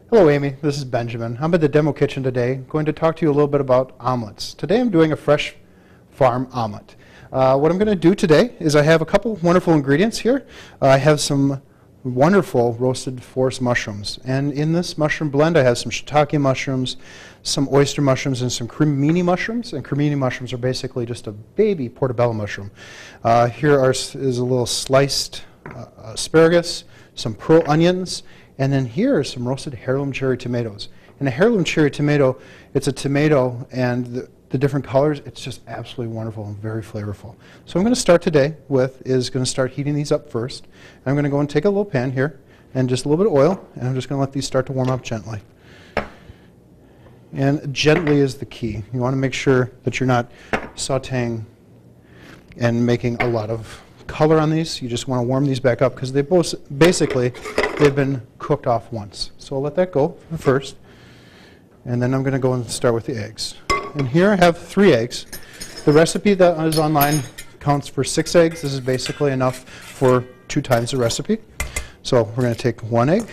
Hello Amy, this is Benjamin. I'm at the demo kitchen today going to talk to you a little bit about omelets. Today I'm doing a fresh farm omelet. What I'm going to do today is I have a couple wonderful ingredients here. I have some wonderful roasted forest mushrooms, and in this mushroom blend I have some shiitake mushrooms, some oyster mushrooms, and some cremini mushrooms. And cremini mushrooms are basically just a baby portobello mushroom. Here is a little sliced asparagus, some pearl onions, and then here are some roasted heirloom cherry tomatoes. And a heirloom cherry tomato, it's a tomato, and the different colors, it's just absolutely wonderful and very flavorful. So I'm going to start today going to start heating these up first. I'm going to go and take a little pan here and just a little bit of oil, and I'm just going to let these start to warm up gently. And gently is the key. You want to make sure that you're not sauteing and making a lot of color on these. You just want to warm these back up because they both basically they've been cooked off once. So I'll let that go first, and then I'm going to go and start with the eggs. And here I have 3 eggs. The recipe that is online counts for 6 eggs. This is basically enough for 2 times the recipe. So we're going to take 1 egg,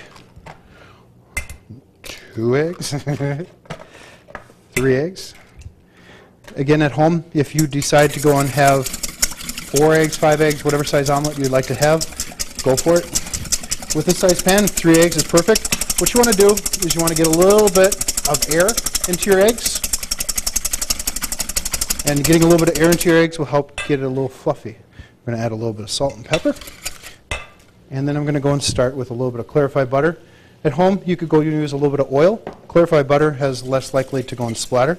2 eggs, 3 eggs. Again, at home, if you decide to go and have 4 eggs, 5 eggs, whatever size omelet you'd like to have, go for it. With this size pan, 3 eggs is perfect. What you want to do is you want to get a little bit of air into your eggs. And getting a little bit of air into your eggs will help get it a little fluffy. I'm going to add a little bit of salt and pepper. And then I'm going to go and start with a little bit of clarified butter. At home, you could go use a little bit of oil. Clarified butter has less likely to go and splatter.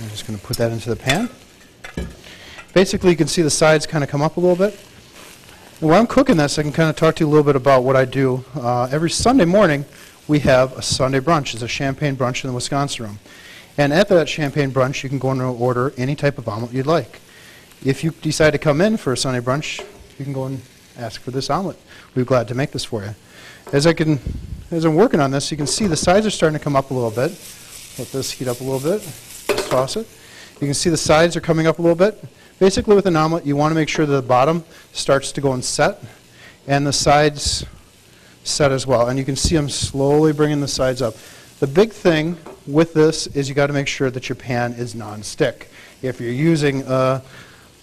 I'm just going to put that into the pan. Basically, you can see the sides kind of come up a little bit. And while I'm cooking this, I can kind of talk to you a little bit about what I do. Every Sunday morning, we have a Sunday brunch. It's a champagne brunch in the Wisconsin room. And at that champagne brunch, you can go and order any type of omelet you'd like. If you decide to come in for a Sunday brunch, you can go and ask for this omelet. We'd be glad to make this for you. As I'm working on this, you can see the sides are starting to come up a little bit. Let this heat up a little bit. Just toss it. You can see the sides are coming up a little bit. Basically, with an omelet, you want to make sure that the bottom starts to go and set, and the sides set as well. And you can see I'm slowly bringing the sides up. The big thing with this is you got to make sure that your pan is non-stick. If you're using a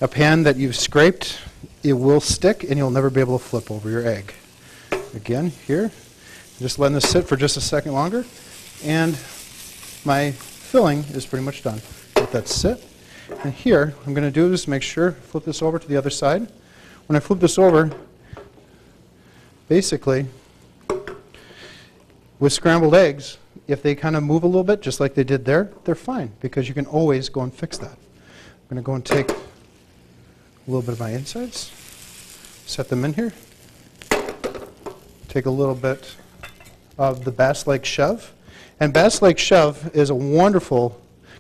pan that you've scraped, it will stick and you'll never be able to flip over your egg. Again, here, just letting this sit for just a second longer, and my filling is pretty much done. Let that sit. And here, what I'm going to do is make sure, flip this over to the other side. When I flip this over, basically, with scrambled eggs, if they kind of move a little bit, just like they did there, they're fine, because you can always go and fix that. I'm going to go and take a little bit of my insides, set them in here, take a little bit of the Bass Lake Chev. And Bass Lake Chev is a wonderful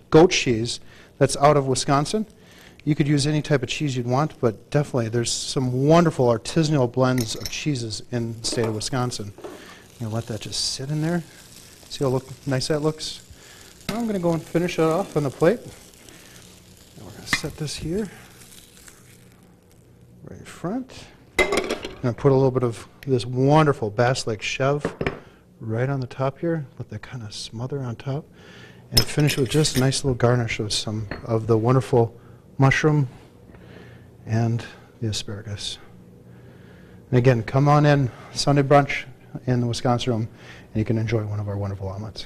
goat cheese that's out of Wisconsin. You could use any type of cheese you'd want, but definitely there's some wonderful artisanal blends of cheeses in the state of Wisconsin. I'm going to let that just sit in there. See how nice that looks? Now I'm going to go and finish it off on the plate. And we're going to set this here, right in front. I'm going to put a little bit of this wonderful Bass Lake Chev right on the top here. Let that kind of smother on top. And finish with just a nice little garnish of some of the wonderful mushroom and the asparagus. And again, come on in, Sunday brunch in the Wisconsin room, and you can enjoy one of our wonderful omelets.